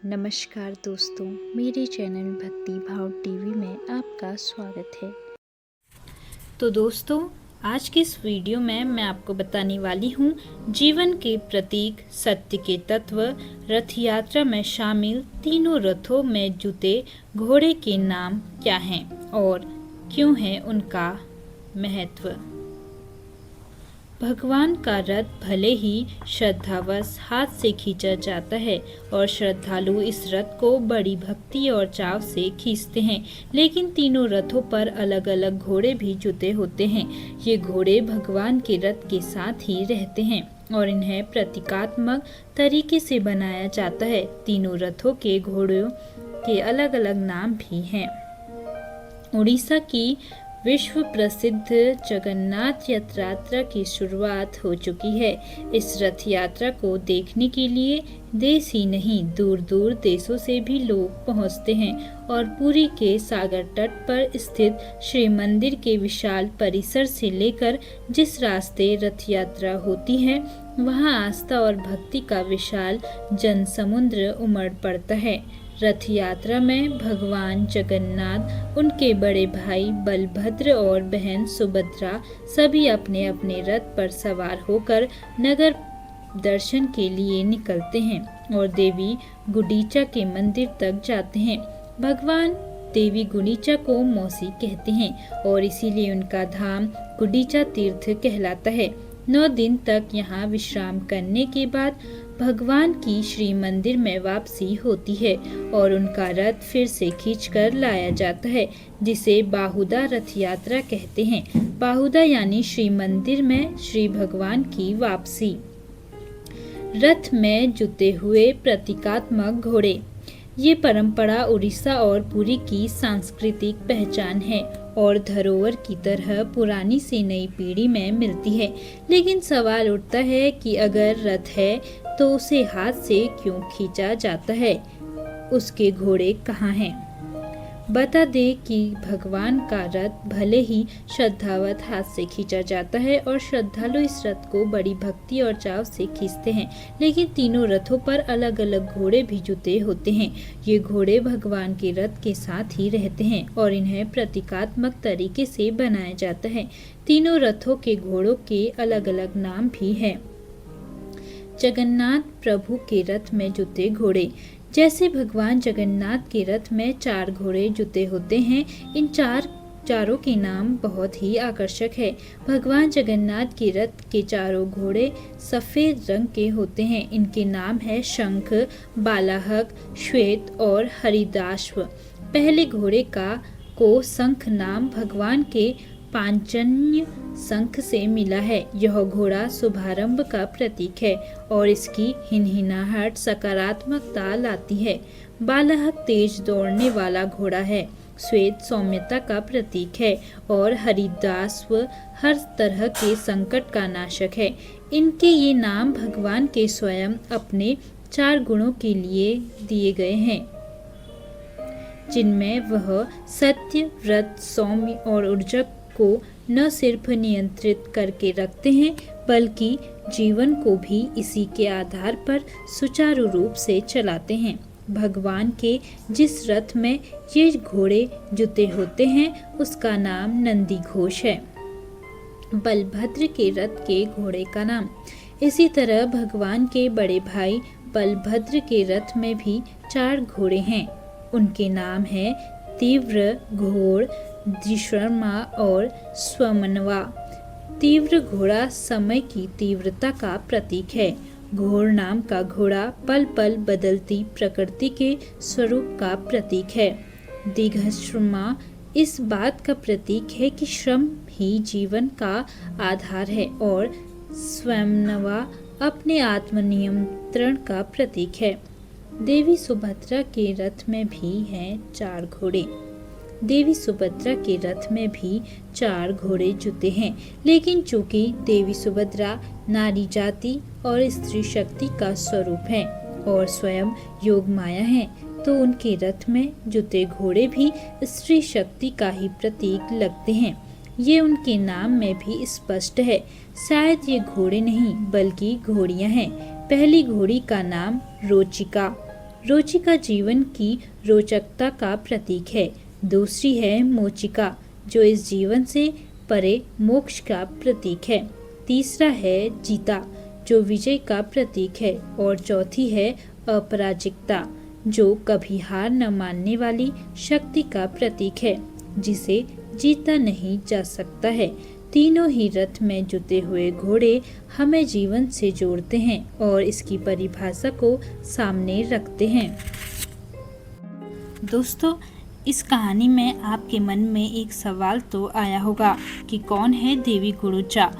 नमस्कार दोस्तों, मेरे चैनल भक्ति भाव टीवी में आपका स्वागत है। तो दोस्तों, आज की इस वीडियो में मैं आपको बताने वाली हूँ जीवन के प्रतीक, सत्य के तत्व, रथ यात्रा में शामिल तीनों रथों में जुते घोड़े के नाम क्या हैं और क्यों है उनका महत्व। भगवान का रथ भले ही श्रद्धावश हाथ से खींचा जाता है और श्रद्धालु इस रथ को बड़ी भक्ति और चाव से खींचते हैं, लेकिन तीनों रथों पर अलग अलग घोड़े भी जुते होते हैं। ये घोड़े भगवान के रथ के साथ ही रहते हैं और इन्हें प्रतीकात्मक तरीके से बनाया जाता है। तीनों रथों के घोड़ों के अलग अलग नाम भी हैं। उड़ीसा की विश्व प्रसिद्ध जगन्नाथ यात्रा की शुरुआत हो चुकी है। इस रथ यात्रा को देखने के लिए देश ही नहीं, दूर दूर देशों से भी लोग पहुंचते हैं और पुरी के सागर तट पर स्थित श्री मंदिर के विशाल परिसर से लेकर जिस रास्ते रथ यात्रा होती है, वहां आस्था और भक्ति का विशाल जनसमुद्र उमड़ पड़ता है। रथ यात्रा में भगवान जगन्नाथ, उनके बड़े भाई बलभद्र और बहन सुभद्रा सभी अपने अपने रथ पर सवार होकर नगर दर्शन के लिए निकलते हैं और देवी गुंडीचा के मंदिर तक जाते हैं। भगवान देवी गुंडीचा को मौसी कहते हैं और इसीलिए उनका धाम गुंडीचा तीर्थ कहलाता है। 9 दिन तक यहाँ विश्राम करने के बाद भगवान की श्री मंदिर में वापसी होती है और उनका रथ फिर से खींचकर लाया जाता है, जिसे बाहुदा रथ यात्रा कहते हैं। बाहुदा यानी श्री मंदिर में श्री भगवान की वापसी। रथ में जुते हुए प्रतीकात्मक घोड़े। ये परंपरा उड़ीसा और पुरी की सांस्कृतिक पहचान है और धरोहर की तरह पुरानी से नई पीढ़ी में मिलती है। लेकिन सवाल उठता है कि अगर रथ है तो उसे हाथ से क्यों खींचा जाता है? उसके घोड़े कहाँ हैं? बता दे कि भगवान का रथ भले ही श्रद्धावत हाथ से खींचा जाता है और श्रद्धालु इस रथ को बड़ी भक्ति और चाव से खींचते हैं, लेकिन तीनों रथों पर अलग अलग घोड़े भी जुते होते हैं। ये घोड़े भगवान के रथ के साथ ही रहते हैं और इन्हें प्रतीकात्मक तरीके से बनाया जाता है। तीनों रथों के घोड़ों के अलग अलग नाम भी हैं। जगन्नाथ प्रभु के रथ में जुते घोड़े। जैसे भगवान जगन्नाथ के रथ में 4 घोड़े जुते होते हैं, इन चारों के नाम बहुत ही आकर्षक है। भगवान जगन्नाथ के रथ के चारों घोड़े सफेद रंग के होते हैं। इनके नाम है शंख, बालाहक, श्वेत और हरिदाश्व। पहले घोड़े को शंख नाम भगवान के पांचजन्य शंख से मिला है। यह घोड़ा शुभारंभ का प्रतीक है और इसकी हिनहिनाहट सकारात्मकता लाती है। बालाहक तेज दौड़ने वाला घोड़ा है। श्वेत सौम्यता का प्रतीक है और हरिदाश्व हर तरह के संकट का नाशक है। इनके ये नाम भगवान के स्वयं अपने 4 गुणों के लिए दिए गए हैं, जिनमें वह सत्य, व्रत, सौम्य और ऊर्जा को न सिर्फ नियंत्रित करके रखते हैं, बल्कि जीवन को भी इसी के आधार पर सुचारू रूप से चलाते हैं। भगवान के जिस रथ में ये घोड़े जुते होते हैं, उसका नाम नंदी घोष है। बलभद्र के रथ के घोड़े का नाम। इसी तरह भगवान के बड़े भाई बलभद्र के रथ में भी 4 घोड़े हैं। उनके नाम है तीव्र, घोड़, द्विशर्मा और स्वमनवा। तीव्र घोड़ा समय की तीव्रता का प्रतीक है। घोड़ नाम का घोड़ा पल पल बदलती प्रकृति के स्वरूप का प्रतीक है। दीर्घश्रमा इस बात का प्रतीक है कि श्रम ही जीवन का आधार है और स्वयंनवा अपने आत्मनियंत्रण का प्रतीक है। देवी सुभद्रा के रथ में भी हैं 4 घोड़े। देवी सुभद्रा के रथ में भी 4 घोड़े जुते हैं, लेकिन चूंकि देवी सुभद्रा नारी जाति और स्त्री शक्ति का स्वरूप है और स्वयं योग माया है, तो उनके रथ में जुते घोड़े भी स्त्री शक्ति का ही प्रतीक लगते हैं। ये उनके नाम में भी स्पष्ट है। शायद ये घोड़े नहीं बल्कि घोड़ियां हैं। पहली घोड़ी का नाम रोचिका, रोचिका जीवन की रोचकता का प्रतीक है। दूसरी है मोचिका, जो इस जीवन से परे मोक्ष का प्रतीक है। तीसरा है जीता, जो विजय का प्रतीक है। और चौथी है अपराजिकता, जो कभी हार न मानने वाली शक्ति का प्रतीक है, जिसे जीता नहीं जा सकता है। तीनों ही रथ में जुते हुए घोड़े हमें जीवन से जोड़ते हैं और इसकी परिभाषा को सामने रखते हैं। दोस्तों, इस कहानी में आपके मन में एक सवाल तो आया होगा कि कौन है देवी गुडीचा,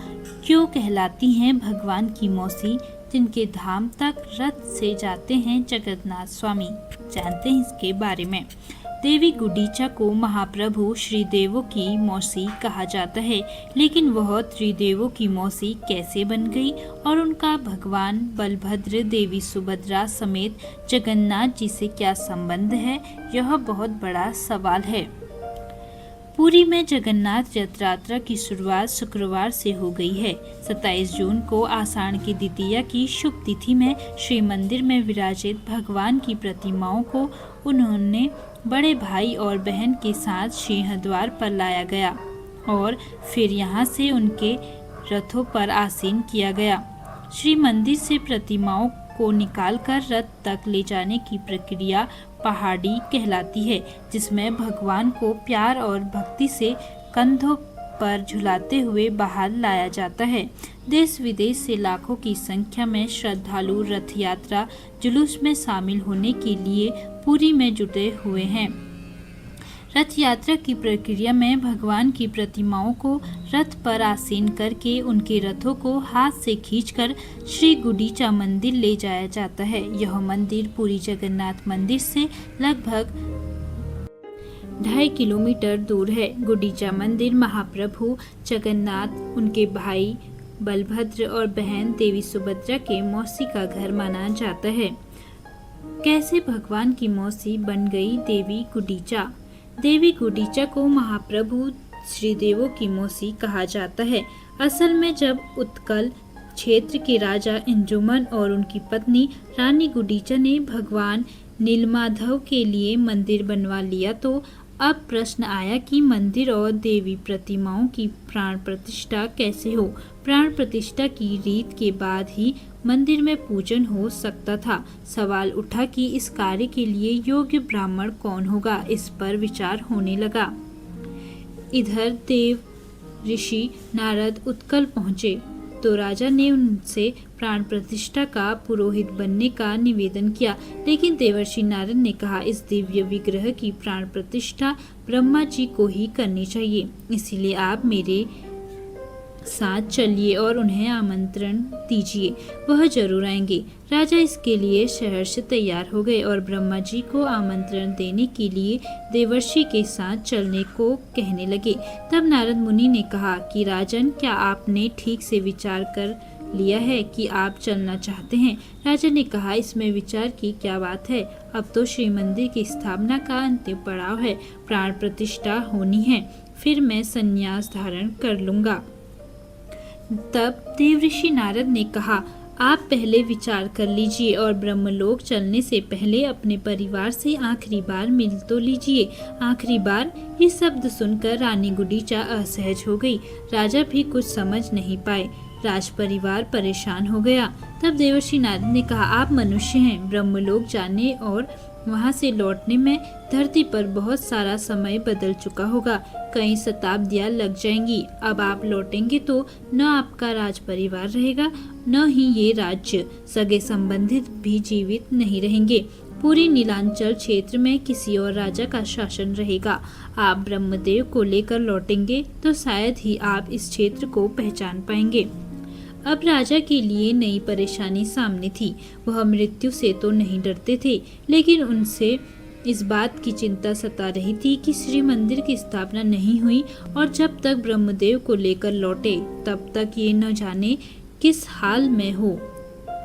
क्यों कहलाती हैं भगवान की मौसी, जिनके धाम तक रथ से जाते हैं जगन्नाथ स्वामी। जानते हैं इसके बारे में। देवी गुडीचा को महाप्रभु श्रीदेवों की मौसी कहा जाता है, लेकिन वह त्रिदेवों की मौसी कैसे बन गई और उनका भगवान बलभद्र, देवी सुभद्रा समेत जगन्नाथ जी से क्या संबंध है, यह बहुत बड़ा सवाल है। पुरी में जगन्नाथ रथ यात्रा की शुरुआत शुक्रवार से हो गई है। 27 जून को आषाढ़ की द्वितीया की शुभ तिथि में श्री मंदिर में विराजित भगवान की प्रतिमाओं को उन्होंने बड़े भाई और बहन के साथ सिंहद्वार पर लाया गया और फिर यहाँ से उनके रथों पर आसीन किया गया। श्री मंदिर से प्रतिमाओं को निकालकर रथ तक ले जाने की प्रक्रिया पहाड़ी कहलाती है, जिसमें भगवान को प्यार और भक्ति से कंधों पर झुलाते हुए बाहर लाया जाता है। देश विदेश से लाखों की संख्या में श्रद्धालु रथ यात्रा जुलूस में शामिल होने के लिए पुरी में जुटे हुए हैं। रथ यात्रा की प्रक्रिया में भगवान की प्रतिमाओं को रथ पर आसीन करके उनके रथों को हाथ से खींचकर श्री गुडीचा मंदिर ले जाया जाता है। यह मंदिर पुरी जगन्नाथ मंदिर से लगभग 2.5 किलोमीटर दूर है। गुडीचा मंदिर महाप्रभु जगन्नाथ, उनके भाई बलभद्र और बहन देवी सुभद्रा के मौसी का घर माना जाता है। कैसे भगवान की मौसी बन गई देवी गुडीचा? देवी गुडीचा को महाप्रभु श्रीदेवों की मौसी कहा जाता है। असल में जब उत्कल क्षेत्र के राजा इंजुमन और उनकी पत्नी रानी गुडीचा ने भगवान नीलमाधव के लिए मंदिर बनवा लिया, तो अब प्रश्न आया कि मंदिर और देवी प्रतिमाओं की प्राण प्रतिष्ठा कैसे हो। प्राण प्रतिष्ठा की रीत के बाद ही मंदिर में पूजन हो सकता था। सवाल उठा कि इस कार्य के लिए योग्य ब्राह्मण कौन होगा। इस पर विचार होने लगा। इधर देव ऋषि नारद उत्कल पहुँचे तो राजा ने उनसे प्राण प्रतिष्ठा का पुरोहित बनने का निवेदन किया, लेकिन देवर्षि नारद ने कहा, इस दिव्य विग्रह की प्राण प्रतिष्ठा ब्रह्मा जी को ही करनी चाहिए, इसीलिए आप मेरे साथ चलिए और उन्हें आमंत्रण दीजिए, वह जरूर आएंगे। राजा इसके लिए शहर से तैयार हो गए और ब्रह्मा जी को आमंत्रण देने के लिए देवर्षि के साथ चलने को कहने लगे। तब नारद मुनि ने कहा कि राजन, क्या आपने ठीक से विचार कर लिया है कि आप चलना चाहते हैं? राजा ने कहा, इसमें विचार की क्या बात है, अब तो श्री मंदिर की स्थापना का अंतिम पड़ाव है, प्राण प्रतिष्ठा होनी है, फिर मैं संन्यास धारण कर लूंगा। तब देवऋषि नारद ने कहा, आप पहले विचार कर लीजिए और ब्रह्मलोक चलने से पहले अपने परिवार से आखिरी बार मिल तो लीजिए। आखिरी बार ये शब्द सुनकर रानी गुडीचा असहज हो गई। राजा भी कुछ समझ नहीं पाए। राज परिवार परेशान हो गया। तब देवर्षि नारद ने कहा, आप मनुष्य हैं, ब्रह्मलोक जाने और वहां से लौटने में धरती पर बहुत सारा समय बदल चुका होगा, कई शताब्दियां लग जाएंगी। अब आप लौटेंगे तो न आपका राज परिवार रहेगा, न ही ये राज्य, सगे संबंधित भी जीवित नहीं रहेंगे। पूरी नीलांचल क्षेत्र में किसी और राजा का शासन रहेगा। आप ब्रह्मदेव को लेकर लौटेंगे तो शायद ही आप इस क्षेत्र को पहचान पाएंगे। अब राजा के लिए नई परेशानी सामने थी। वह मृत्यु से तो नहीं डरते थे, लेकिन उनसे इस बात की चिंता सता रही थी कि श्री मंदिर की स्थापना नहीं हुई और जब तक ब्रह्मदेव को लेकर लौटे तब तक ये न जाने किस हाल में हो।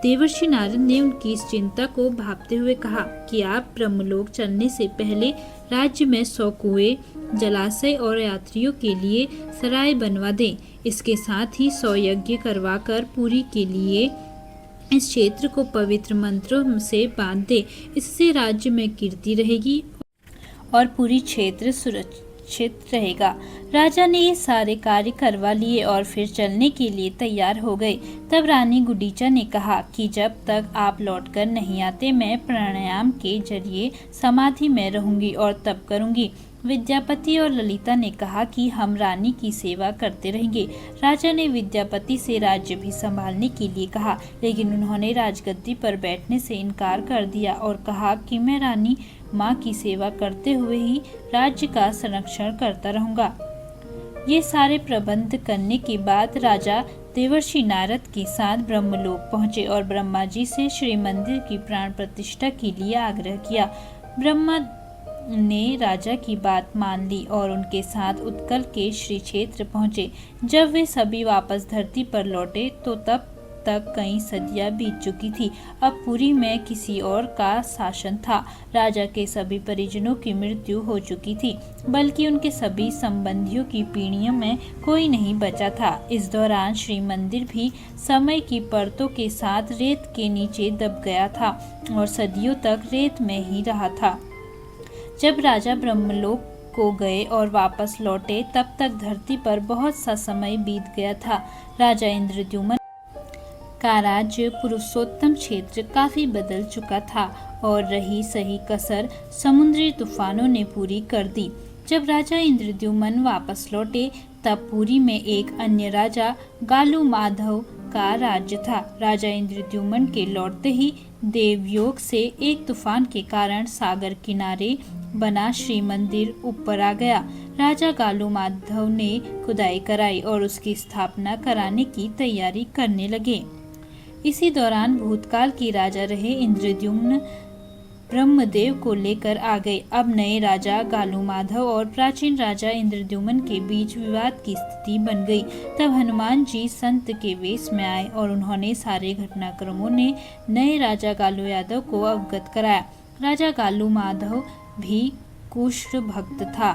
देवर्षि नारद ने उनकी इस चिंता को भांपते हुए कहा कि आप ब्रह्मलोक चलने से पहले राज्य में 100 कुएं, जलाशय और यात्रियों के लिए सराय बनवा दें। इसके साथ ही 100 यज्ञ करवाकर पुरी के लिए इस क्षेत्र को पवित्र मंत्रों से बांध दे। इससे राज्य में कीर्ति रहेगी और पूरी क्षेत्र सुरक्षित रहेगा। राजा ने ये सारे कार्य करवा लिए और फिर चलने के लिए तैयार हो गए। तब रानी गुडीचा ने कहा कि जब तक आप लौटकर नहीं आते मैं प्राणायाम के जरिए समाधि में रहूंगी और तप करूंगी। विद्यापति और ललिता ने कहा कि हम रानी की सेवा करते रहेंगे। राजा ने विद्यापति से राज्य भी संभालने के लिए कहा, लेकिन उन्होंने राजगद्दी पर बैठने से इनकार कर दिया और कहा कि मैं रानी माँ की सेवा करते हुए ही राज्य का संरक्षण करता रहूंगा। ये सारे प्रबंध करने के बाद राजा देवर्षि नारद के साथ ब्रह्मलोक पहुँचे और ब्रह्मा जी से श्री मंदिर की प्राण प्रतिष्ठा के लिए आग्रह किया। ब्रह्मा ने राजा की बात मान ली और उनके साथ उत्कल के श्री क्षेत्र पहुँचे। जब वे सभी वापस धरती पर लौटे तो तब तक कई सदियां बीत चुकी थी। अब पुरी में किसी और का शासन था। राजा के सभी परिजनों की मृत्यु हो चुकी थी, बल्कि उनके सभी संबंधियों की पीढ़ियों में कोई नहीं बचा था। इस दौरान श्री मंदिर भी समय की परतों के साथ रेत के नीचे दब गया था और सदियों तक रेत में ही रहा था। जब राजा ब्रह्मलोक को गए और वापस लौटे तब तक धरती पर बहुत सा समय बीत गया था। राजा इंद्रद्युम्न का राज्य पुरुषोत्तम क्षेत्र काफी बदल चुका था और रही सही कसर समुद्री तूफानों ने पूरी कर दी। जब राजा इंद्रद्युम्न वापस लौटे तब पुरी में एक अन्य राजा गालू माधव का राज्य था। राजा इंद्रद्युम्न के लौटते ही देवयोग से एक तूफान के कारण सागर किनारे बना श्री मंदिर ऊपर आ गया। राजा गालू माधव ने खुदाई कराई और उसकी स्थापना कराने की तैयारी करने लगे। इसी दौरान भूतकाल के राजा रहे इंद्रद्युम्न ब्रह्मदेव को लेकर आ गए। अब नए राजा गालू माधव और प्राचीन राजा इंद्रद्युम्न के बीच विवाद की स्थिति बन गई। तब हनुमान जी संत के वेश में आए और उन्होंने सारे घटनाक्रमों ने नए राजा गालू यादव को अवगत कराया। राजा गालू माधव भी कुष्ठ भक्त था।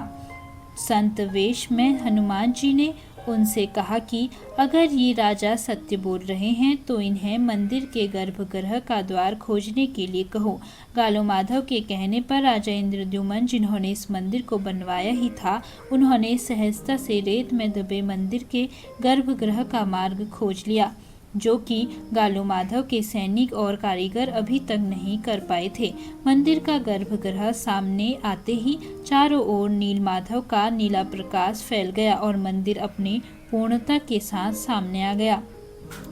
संत वेश में हनुमान जी ने उनसे कहा कि अगर ये राजा सत्य बोल रहे हैं तो इन्हें मंदिर के गर्भगृह का द्वार खोजने के लिए कहो। गालू माधव के कहने पर राजा इंद्रद्युम्न, जिन्होंने इस मंदिर को बनवाया ही था, उन्होंने सहजता से रेत में दबे मंदिर के गर्भगृह का मार्ग खोज लिया, जो कि गालू माधव के सैनिक और कारीगर अभी तक नहीं कर पाए थे। मंदिर का गर्भगृह सामने आते ही चारों ओर नीलमाधव का नीला प्रकाश फैल गया और मंदिर अपनी पूर्णता के साथ सामने आ गया।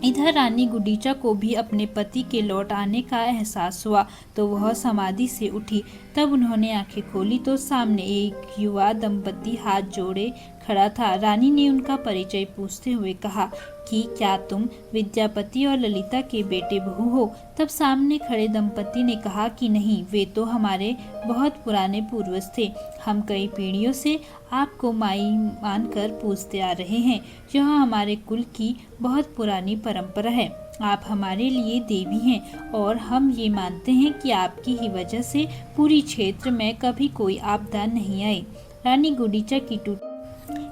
इधर रानी गुडीचा को भी अपने पति के लौट आने का एहसास हुआ तो वह समाधि से उठी। तब उन्होंने आंखें खोली तो सामने एक युवा दंपति हाथ जोड़े खड़ा था। रानी ने उनका परिचय पूछते हुए कहा कि क्या तुम विद्यापति और ललिता के बेटे बहू हो? तब सामने खड़े दंपति ने कहा कि नहीं, वे तो हमारे बहुत पुराने पूर्वज थे। हम कई पीढ़ियों से आपको माई मानकर पूजते आ रहे हैं। यह हमारे कुल की बहुत पुरानी परंपरा है। आप हमारे लिए देवी हैं और हम ये मानते हैं कि आपकी ही वजह से पूरी क्षेत्र में कभी कोई आपदा नहीं आई। रानी गुडीचा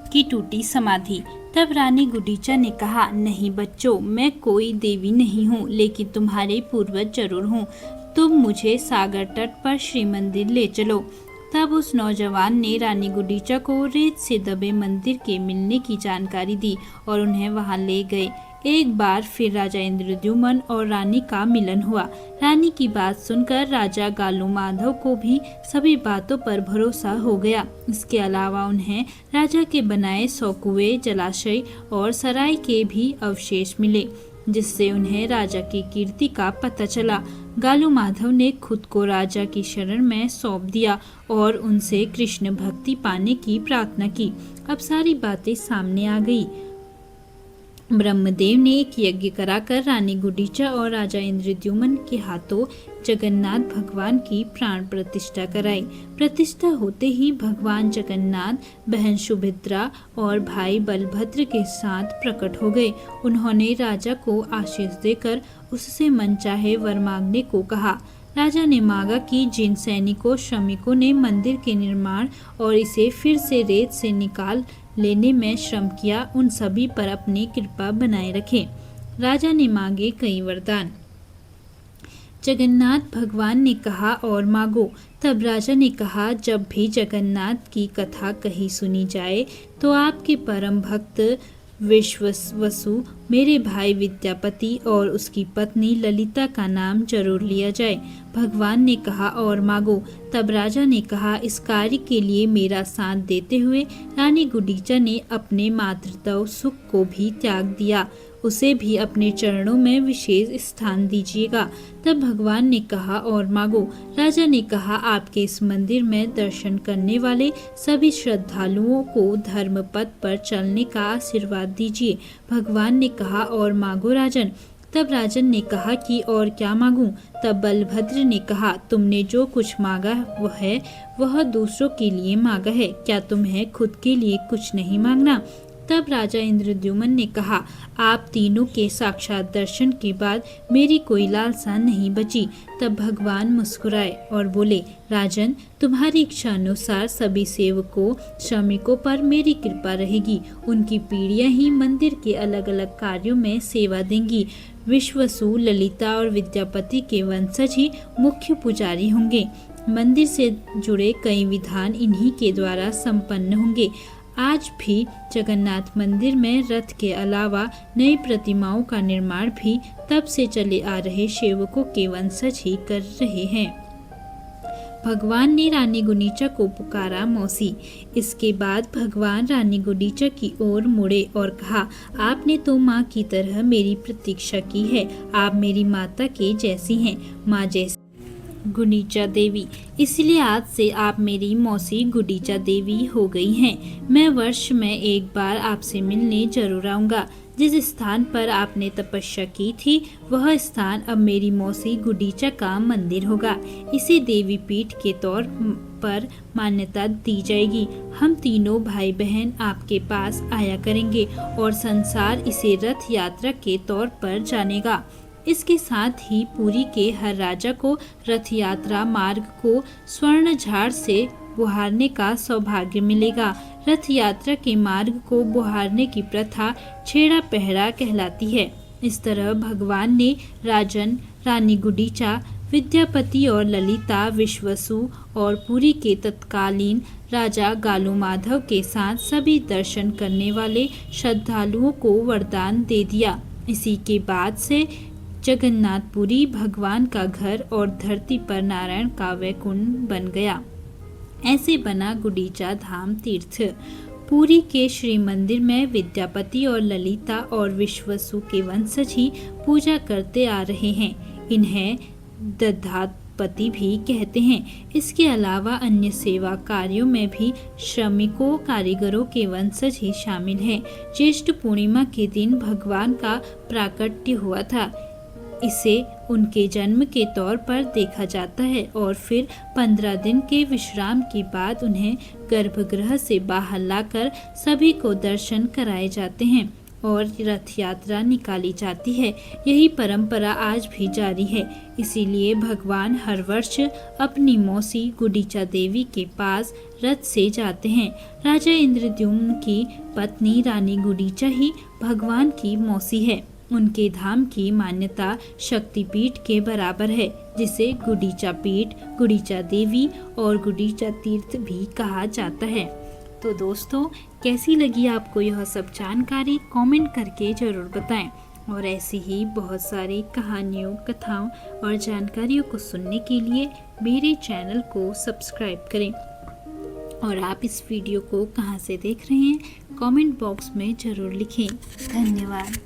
की टूटी समाधि। तब रानी गुडीचा ने कहा, नहीं बच्चों, मैं कोई देवी नहीं हूँ, लेकिन तुम्हारे पूर्वज जरूर हूँ। तुम मुझे सागर तट पर श्री मंदिर ले चलो। तब उस नौजवान ने रानी गुडीचा को रेत से दबे मंदिर के मिलने की जानकारी दी और उन्हें वहां ले गए। एक बार फिर राजा इंद्रद्युम्न और रानी का मिलन हुआ। रानी की बात सुनकर राजा गालू माधव को भी सभी बातों पर भरोसा हो गया। इसके अलावा उन्हें राजा के बनाए 100 कुएं, जलाशय और सराय के भी अवशेष मिले, जिससे उन्हें राजा की कीर्ति का पता चला। गालू माधव ने खुद को राजा की शरण में सौंप दिया और उनसे कृष्ण भक्ति पाने की प्रार्थना की। अब सारी बातें सामने आ गई। ब्रह्मदेव ने एक यज्ञ कराकर रानी गुडीचा और राजा इंद्रद्युम्न के हाथों जगन्नाथ भगवान की प्राण प्रतिष्ठा कराई। प्रतिष्ठा होते ही भगवान जगन्नाथ बहन सुभद्रा और भाई बलभद्र के साथ प्रकट हो गए। उन्होंने राजा को आशीष देकर उससे मनचाहे वर मांगने को कहा। राजा ने मांगा कि जिन सैनिकों श्रमिकों ने मंदिर के निर्माण और इसे फिर से रेत से निकाल लेने में श्रम किया, उन सभी पर अपनी कृपा बनाए रखे। राजा ने मांगे कई वरदान। जगन्नाथ भगवान ने कहा और मांगो। तब राजा ने कहा, जब भी जगन्नाथ की कथा कही सुनी जाए तो आपके परम भक्त विश्ववसु, मेरे भाई विद्यापति और उसकी पत्नी ललिता का नाम जरूर लिया जाए। भगवान ने कहा और मांगो। तब राजा ने कहा, इस कार्य के लिए मेरा साथ देते हुए रानी गुंडीचा ने अपने मातृत्व सुख को भी त्याग दिया। उसे भी अपने चरणों में विशेष स्थान दीजिएगा। तब भगवान ने कहा और मांगो। राजा ने कहा, आपके इस मंदिर में दर्शन करने वाले सभी श्रद्धालुओं को धर्म पथ पर चलने का आशीर्वाद दीजिए। भगवान ने कहा और मांगो राजन। तब राजन ने कहा कि और क्या मांगूं? तब बलभद्र ने कहा, तुमने जो कुछ मांगा वह दूसरों के लिए मांगा है, क्या तुम्हें खुद के लिए कुछ नहीं मांगना? तब राजा इंद्रद्युम्न ने कहा, आप तीनों के साक्षात दर्शन के बाद मेरी कोई लालसा नहीं बची। तब भगवान मुस्कुराए और बोले, राजन, तुम्हारी इच्छा अनुसार सभी सेवकों श्रमिकों पर मेरी कृपा रहेगी। उनकी पीढ़ियां ही मंदिर के अलग अलग कार्यों में सेवा देंगी। विश्ववसु, ललिता और विद्यापति के वंशज ही मुख्य पुजारी होंगे। मंदिर से जुड़े कई विधान इन्हीं के द्वारा संपन्न होंगे। आज भी जगन्नाथ मंदिर में रथ के अलावा नई प्रतिमाओं का निर्माण भी तब से चले आ रहे सेवकों के वंशज ही कर रहे हैं। भगवान ने रानी गुंडीचा को पुकारा मौसी। इसके बाद भगवान रानी गुंडीचा की ओर मुड़े और कहा, आपने तो माँ की तरह मेरी प्रतीक्षा की है। आप मेरी माता के जैसी हैं, माँ जैसी गुंडीचा देवी, इसलिए आज से आप मेरी मौसी गुंडीचा देवी हो गई हैं। मैं वर्ष में एक बार आपसे मिलने जरूर आऊँगा। जिस स्थान पर आपने तपस्या की थी वह स्थान अब मेरी मौसी गुंडीचा का मंदिर होगा। इसे देवी पीठ के तौर पर मान्यता दी जाएगी। हम तीनों भाई बहन आपके पास आया करेंगे और संसार इसे रथ यात्रा के तौर पर जानेगा। इसके साथ ही पुरी के हर राजा को रथ यात्रा मार्ग को स्वर्ण झाड़ से बुहारने का सौभाग्य मिलेगा। रथ यात्रा के मार्ग को बुहारने की प्रथा छेड़ा पहरा कहलाती है। इस तरह भगवान ने राजन, रानी गुंडीचा, विद्यापति और ललिता, विश्ववसु और पुरी के तत्कालीन राजा गालू माधव के साथ सभी दर्शन करने वाले श्रद्धालुओं को वरदान दे दिया। इसी के बाद से जगन्नाथपुरी भगवान का घर और धरती पर नारायण का वैकुंठ बन गया। ऐसे बना गुंडीचा धाम तीर्थ। पुरी के श्री मंदिर में विद्यापति और ललिता और विश्ववसु के वंशज ही पूजा करते आ रहे हैं। इन्हें दधापति भी कहते हैं। इसके अलावा अन्य सेवा कार्यों में भी श्रमिकों कारीगरों के वंशज ही शामिल हैं। ज्येष्ठ पूर्णिमा के दिन भगवान का प्राकट्य हुआ था। इसे उनके जन्म के तौर पर देखा जाता है और फिर 15 दिन के विश्राम के बाद उन्हें गर्भगृह से बाहर लाकर सभी को दर्शन कराए जाते हैं और रथ यात्रा निकाली जाती है। यही परंपरा आज भी जारी है। इसीलिए भगवान हर वर्ष अपनी मौसी गुंडीचा देवी के पास रथ से जाते हैं। राजा इंद्रद्युम्न की पत्नी रानी गुंडीचा ही भगवान की मौसी है। उनके धाम की मान्यता शक्तिपीठ के बराबर है, जिसे गुंडीचा पीठ, गुंडीचा देवी और गुंडीचा तीर्थ भी कहा जाता है। तो दोस्तों, कैसी लगी आपको यह सब जानकारी कमेंट करके ज़रूर बताएं और ऐसी ही बहुत सारी कहानियों, कथाओं और जानकारियों को सुनने के लिए मेरे चैनल को सब्सक्राइब करें। और आप इस वीडियो को कहां से देख रहे हैं कमेंट बॉक्स में ज़रूर लिखें। धन्यवाद।